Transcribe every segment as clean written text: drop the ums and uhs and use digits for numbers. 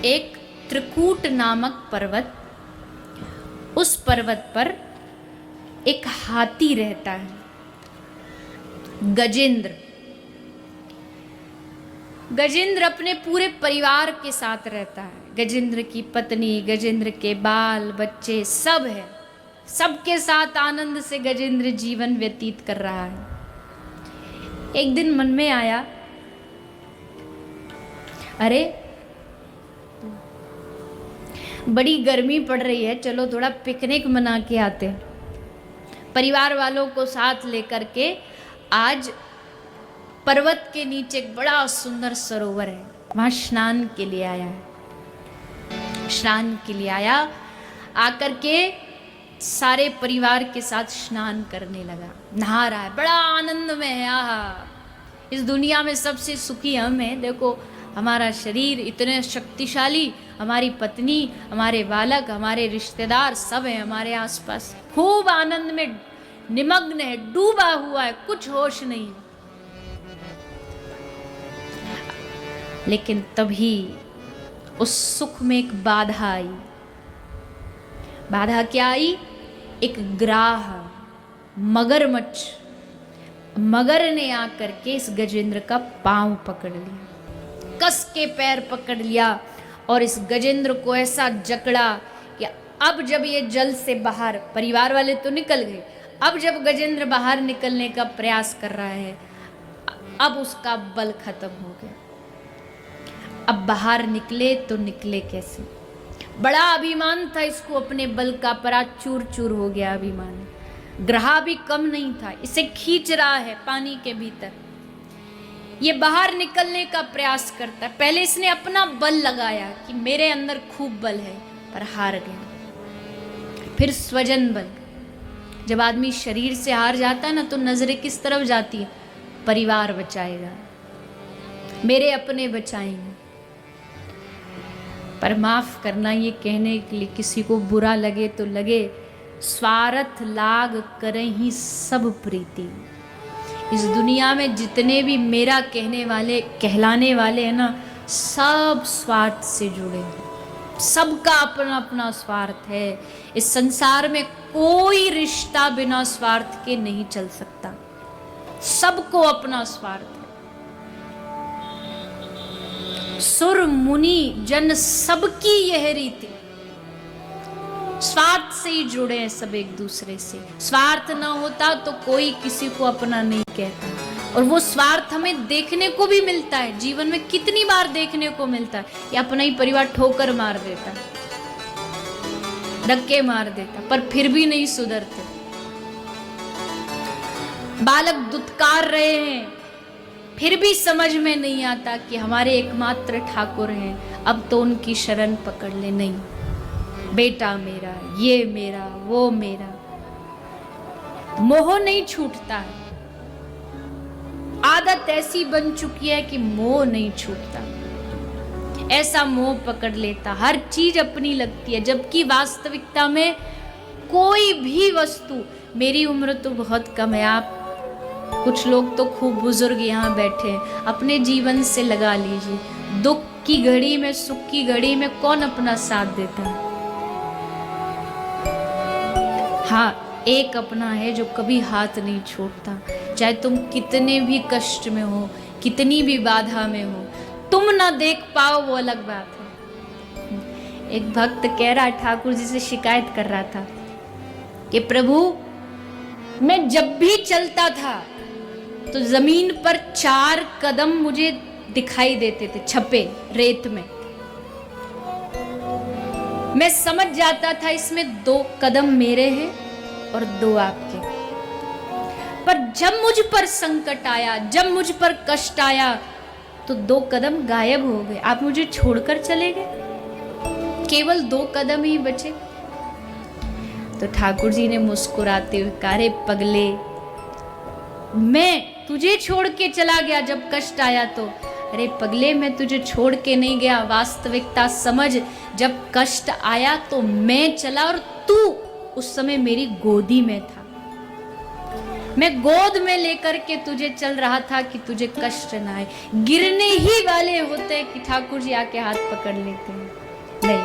एक त्रिकूट नामक पर्वत, उस पर्वत पर एक हाथी रहता है, गजेंद्र। गजेंद्र अपने पूरे परिवार के साथ रहता है। गजेंद्र की पत्नी, गजेंद्र के बाल बच्चे सब है, सबके साथ आनंद से गजेंद्र जीवन व्यतीत कर रहा है। एक दिन मन में आया, अरे बड़ी गर्मी पड़ रही है, चलो थोड़ा पिकनिक मना के आते हैं। परिवार वालों को साथ लेकर के आज पर्वत के नीचे एक बड़ा सुंदर सरोवर है, वहां स्नान के लिए आया है। स्नान के लिए आया, आकर के सारे परिवार के साथ स्नान करने लगा, नहा रहा है, बड़ा आनंद में है। आहा, इस दुनिया में सबसे सुखी हम हैं। देखो हमारा शरीर इतने शक्तिशाली, हमारी पत्नी, हमारे बालक, हमारे रिश्तेदार सब हैं हमारे आसपास, खूब आनंद में निमग्न है, डूबा हुआ है, कुछ होश नहीं। लेकिन तभी उस सुख में एक बाधा आई। बाधा क्या आई? एक ग्राह, मगरमच्छ, मगर ने आकर के इस गजेंद्र का पांव पकड़ लिया, कस के पैर पकड़ लिया और इस गजेंद्र को ऐसा जकड़ा कि अब जब ये जल से बाहर, परिवार वाले तो निकल गए, अब जब गजेंद्र बाहर निकलने का प्रयास कर रहा है, अब उसका बल खत्म हो गया। अब बाहर निकले तो निकले कैसे? बड़ा अभिमान था इसको अपने बल का, पर आज चूर चूर हो गया अभिमान। ग्रहा भी कम नहीं था, इसे खींच रहा है पानी के भीतर। ये बाहर निकलने का प्रयास करता है। पहले इसने अपना बल लगाया कि मेरे अंदर खूब बल है, पर हार गया। फिर स्वजन बल, जब आदमी शरीर से हार जाता है ना, तो नजरें किस तरफ जाती है? परिवार बचाएगा, मेरे अपने बचाएंगे। पर माफ करना, ये कहने के लिए किसी को बुरा लगे तो लगे, स्वार्थ लाग करें ही सब प्रीति। इस दुनिया में जितने भी मेरा कहने वाले, कहलाने वाले हैं ना, सब स्वार्थ से जुड़े हैं, सबका अपना अपना स्वार्थ है। इस संसार में कोई रिश्ता बिना स्वार्थ के नहीं चल सकता, सबको अपना स्वार्थ है। सुर मुनि जन सबकी यह रीति, स्वार्थ से ही जुड़े हैं सब एक दूसरे से। स्वार्थ ना होता तो कोई किसी को अपना नहीं कहता। और वो स्वार्थ हमें देखने को भी मिलता है, जीवन में कितनी बार देखने को मिलता है कि अपना ही परिवार ठोकर मार देता, धक्के मार देता, पर फिर भी नहीं सुधरते। बालक दुत्कार रहे हैं, फिर भी समझ में नहीं आता कि हमारे एकमात्र ठाकुर हैं, अब तो उनकी शरण पकड़ ले। नहीं, बेटा मेरा, ये मेरा, वो मेरा, मोह नहीं छूटता है। आदत ऐसी बन चुकी है कि मोह नहीं छूटता, ऐसा मोह पकड़ लेता, हर चीज अपनी लगती है, जबकि वास्तविकता में कोई भी वस्तु, मेरी उम्र तो बहुत कम है, आप कुछ लोग तो खूब बुजुर्ग यहाँ बैठे हैं, अपने जीवन से लगा लीजिए, दुख की घड़ी में, सुख की घड़ी में कौन अपना साथ देता है? हाँ, एक अपना है जो कभी हाथ नहीं छोड़ता, चाहे तुम कितने भी कष्ट में हो, कितनी भी बाधा में हो, तुम ना देख पाओ वो अलग बात है। एक भक्त कह रहा, ठाकुर जी से शिकायत कर रहा था कि प्रभु, मैं जब भी चलता था तो जमीन पर 4 कदम मुझे दिखाई देते थे, छपे रेत में। मैं समझ जाता था इसमें 2 कदम मेरे हैं और 2 आपके। पर जब मुझ पर संकट आया, जब मुझ पर कष्ट आया, तो 2 कदम गायब हो गए, आप मुझे छोड़कर चले गए, केवल 2 कदम ही बचे। तो ठाकुर जी ने मुस्कुराते हुए कहा, रे पगले, मैं तुझे छोड़ के चला गया जब कष्ट आया तो? अरे पगले, मैं तुझे छोड़ के नहीं गया, वास्तविकता समझ, जब कष्ट आया तो मैं चला और तू उस समय मेरी गोदी में था। मैं गोद में लेकर के तुझे चल रहा था कि तुझे कष्ट ना आए। गिरने ही वाले होते कि ठाकुर जी आके हाथ पकड़ लेते हैं। नहीं,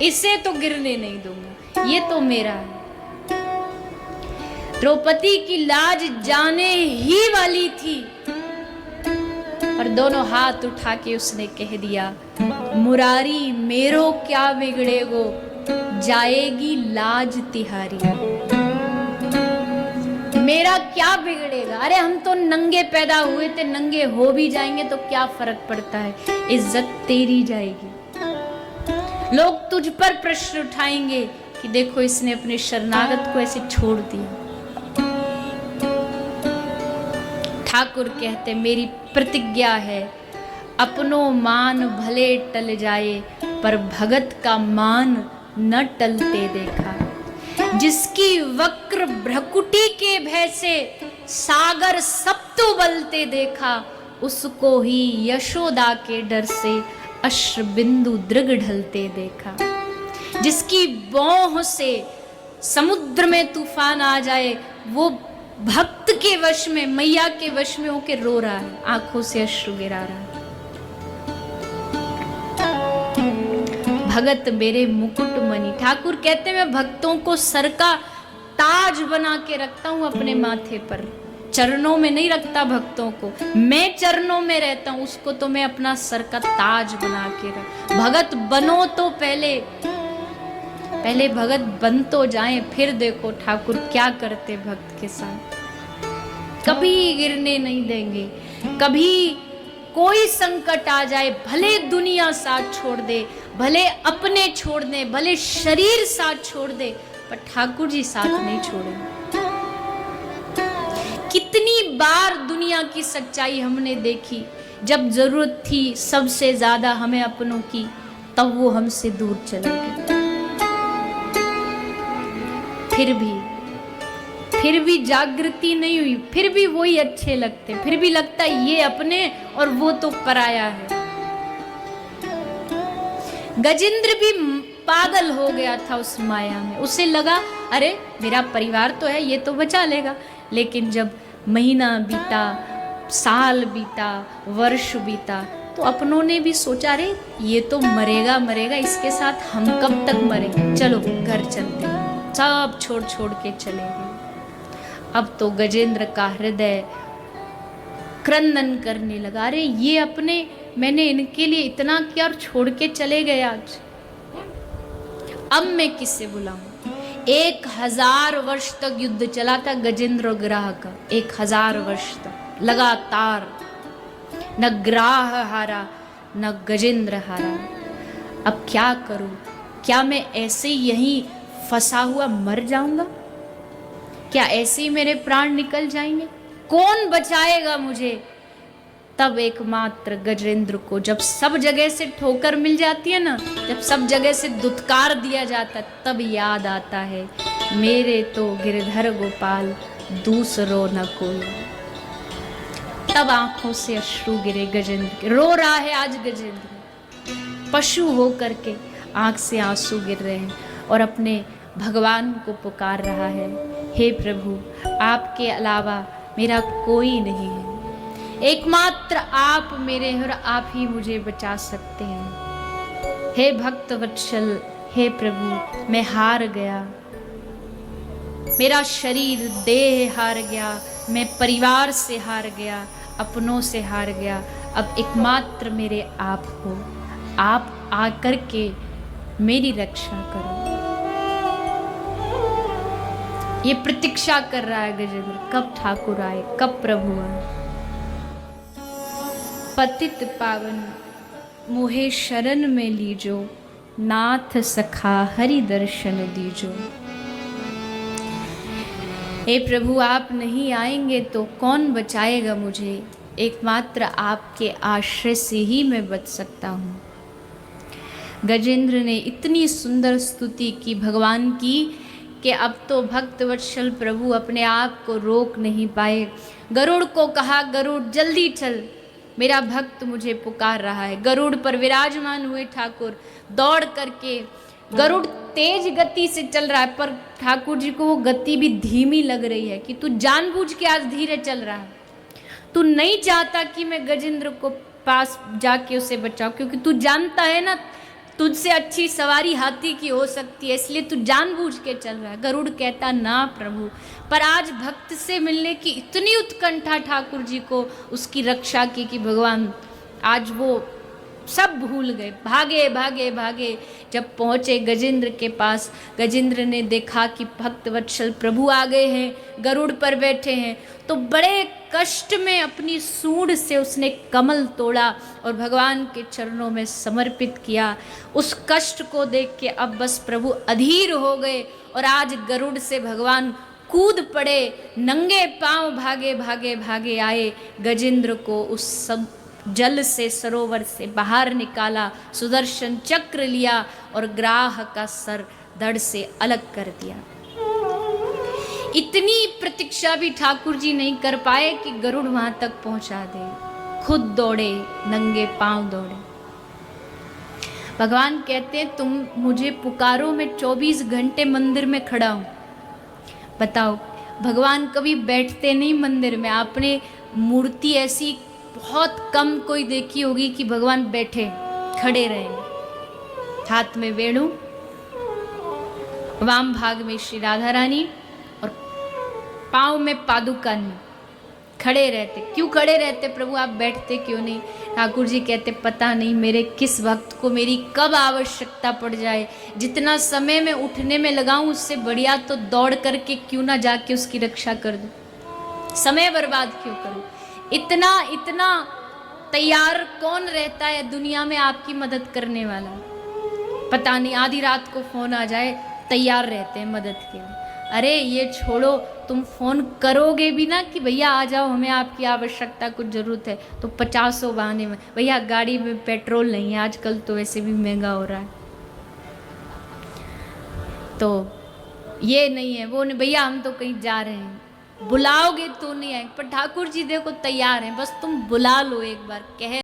इसे तो गिरने नहीं दूंगा, ये तो मेरा है। द्रौपदी की लाज जाने ही वाली थी, पर दोनों हाथ उठा के उसने कह दिया, मुरारी मेरो क्या बिगड़ेगो, जाएगी लाज तिहारी। मेरा क्या बिगड़ेगा, अरे हम तो नंगे पैदा हुए थे, नंगे हो भी जाएंगे तो क्या फर्क पड़ता है, इज्जत तेरी जाएगी। लोग तुझ पर प्रश्न उठाएंगे कि देखो इसने अपने शरणागत को ऐसे छोड़ दिया। ठाकुर कहते मेरी प्रतिज्ञा है, अपनों मान भले टल जाए, पर भगत का मान न टलते देखा। जिसकी वक्र भ्रकुटी के भय से सागर सप्तु बलते देखा, उसको ही यशोदा के डर से अश्रु बिंदु दृग ढलते देखा। जिसकी बौह से समुद्र में तूफान आ जाए, वो भक्त के वश में, मैया के वश में होके रो रहा है, आंखों से अश्रु गिरा रहा है। भगत मेरे मुकुट मणि, ठाकुर कहते मैं भक्तों को सर का ताज बना के रखता हूं अपने माथे पर, चरणों में नहीं रखता भक्तों को, मैं चरणों में रहता हूं, उसको तो मैं अपना सर का ताज बना के रख। भगत बनो तो पहले भगत बन तो जाए, फिर देखो ठाकुर क्या करते भक्त के साथ। कभी गिरने नहीं देंगे, कभी कोई संकट आ जाए, भले दुनिया साथ छोड़ दे, भले अपने छोड़ दे, भले शरीर साथ छोड़ दे, पर ठाकुर जी साथ नहीं छोड़ेंगे। कितनी बार दुनिया की सच्चाई हमने देखी, जब जरूरत थी सबसे ज्यादा हमें अपनों की, तब वो हमसे दूर चले गए। फिर भी जागृति नहीं हुई, फिर भी वही अच्छे लगते, फिर भी लगता ये अपने और वो तो पराया है। गजेंद्र भी पागल हो गया था उस माया में, उसे लगा अरे मेरा परिवार तो है, ये तो बचा लेगा। लेकिन जब महीना बीता, साल बीता, वर्ष बीता, तो अपनों ने भी सोचा अरे ये तो मरेगा, इसके साथ हम कब तक मरेंगे, चलो घर चलते हैं। सब छोड़ के चले गए। अब तो गजेंद्र का हृदय क्रंदन करने लगा, अरे ये अपने, मैंने इनके लिए इतना किया और छोड़ के चले गए आज, अब मैं किससे बुलाऊं। 1000 वर्ष तक युद्ध चला था गजेंद्र और ग्राह का, 1000 वर्ष तक लगातार, न ग्राह हारा न गजेंद्र हारा। अब क्या करूं, क्या मैं ऐसे यहीं फंसा हुआ मर जाऊंगा, क्या ऐसे ही मेरे प्राण निकल जाएंगे, कौन बचाएगा मुझे। तब एकमात्र गजेंद्र को, जब सब जगह से ठोकर मिल जाती है ना, जब सब जगह से दुत्कार दिया जाता है, तब याद आता है मेरे तो गिरधर गोपाल दूसरो न कोई। तब आंखों से अश्रु गिरे गजेंद्र के, रो रहा है आज गजेंद्र, पशु हो करके आंख से आंसू गिर रहे हैं और अपने भगवान को पुकार रहा है, हे प्रभु आपके अलावा मेरा कोई नहीं है, एकमात्र आप मेरे हैं और आप ही मुझे बचा सकते हैं। हे भक्त वत्सल, हे प्रभु मैं हार गया, मेरा शरीर देह हार गया, मैं परिवार से हार गया, अपनों से हार गया, अब एकमात्र मेरे आप हो, आप आकर के मेरी रक्षा करो। ये प्रतीक्षा कर रहा है गजेंद्र, कब ठाकुर आए, कब प्रभु आए। पतित पावन मोहे शरण में लीजो, नाथ सखा हरि दर्शन दीजो। हे प्रभु आप नहीं आएंगे तो कौन बचाएगा मुझे, एकमात्र आपके आश्रय से ही मैं बच सकता हूँ। गजेंद्र ने इतनी सुंदर स्तुति की भगवान की कि अब तो भक्त वत्सल प्रभु अपने आप को रोक नहीं पाए। गरुड़ को कहा, गरुड़ जल्दी चल, मेरा भक्त मुझे पुकार रहा है। गरुड़ पर विराजमान हुए ठाकुर दौड़ करके गरुड़ तेज गति से चल रहा है, पर ठाकुर जी को वो गति भी धीमी लग रही है कि तू जानबूझ के आज धीरे चल रहा है, तू नहीं चाहता कि मैं गजेंद्र को पास जाके उसे बचाऊं, क्योंकि तू जानता है ना तुझसे अच्छी सवारी हाथी की हो सकती है, इसलिए तू जानबूझ के चल रहा है। गरुड़ कहता ना प्रभु, पर आज भक्त से मिलने की इतनी उत्कंठा ठाकुर जी को उसकी रक्षा की कि भगवान आज वो सब भूल गए, भागे भागे भागे। जब पहुँचे गजेंद्र के पास, गजेंद्र ने देखा कि भक्त वत्सल प्रभु आ गए हैं, गरुड़ पर बैठे हैं, तो बड़े कष्ट में अपनी सूंड से उसने कमल तोड़ा और भगवान के चरणों में समर्पित किया। उस कष्ट को देख के अब बस प्रभु अधीर हो गए और आज गरुड़ से भगवान कूद पड़े, नंगे पांव भागे भागे भागे आए, गजेंद्र को उस सब जल से सरोवर से बाहर निकाला, सुदर्शन चक्र लिया और ग्राह का सर धड़ से अलग कर दिया। इतनी प्रतीक्षा भी ठाकुर जी नहीं कर पाए कि गरुड़ वहां तक पहुंचा दे, खुद दौड़े, नंगे पांव दौड़े। भगवान कहते हैं तुम मुझे पुकारो, मैं 24 घंटे मंदिर में खड़ा हूं। बताओ, भगवान कभी बैठते नहीं मंदिर में। आपने मूर्ति ऐसी बहुत कम कोई देखी होगी कि भगवान बैठे, खड़े रहेंगे, हाथ में वेणु, वाम भाग में श्री राधा रानी और पांव में पादुका नहीं, खड़े रहते। क्यों खड़े रहते प्रभु, आप बैठते क्यों नहीं? ठाकुर जी कहते पता नहीं मेरे किस वक्त को मेरी कब आवश्यकता पड़ जाए, जितना समय मैं उठने में लगाऊं उससे बढ़िया तो दौड़ करके क्यों ना जाके उसकी रक्षा कर दूं, समय बर्बाद क्यों करूं। इतना इतना तैयार कौन रहता है दुनिया में आपकी मदद करने वाला? पता नहीं, आधी रात को फोन आ जाए, तैयार रहते हैं मदद के लिए। अरे ये छोड़ो, तुम फोन करोगे भी ना कि भैया आ जाओ, हमें आपकी आवश्यकता, कुछ ज़रूरत है, तो 50 बहाने में, भैया गाड़ी में पेट्रोल नहीं है, आजकल तो वैसे भी महंगा हो रहा है, तो ये नहीं है, वो नहीं, भैया हम तो कहीं जा रहे हैं, बुलाओगे तो नहीं आएंगे। पर ठाकुर जी देखो तैयार हैं, बस तुम बुला लो, एक बार कह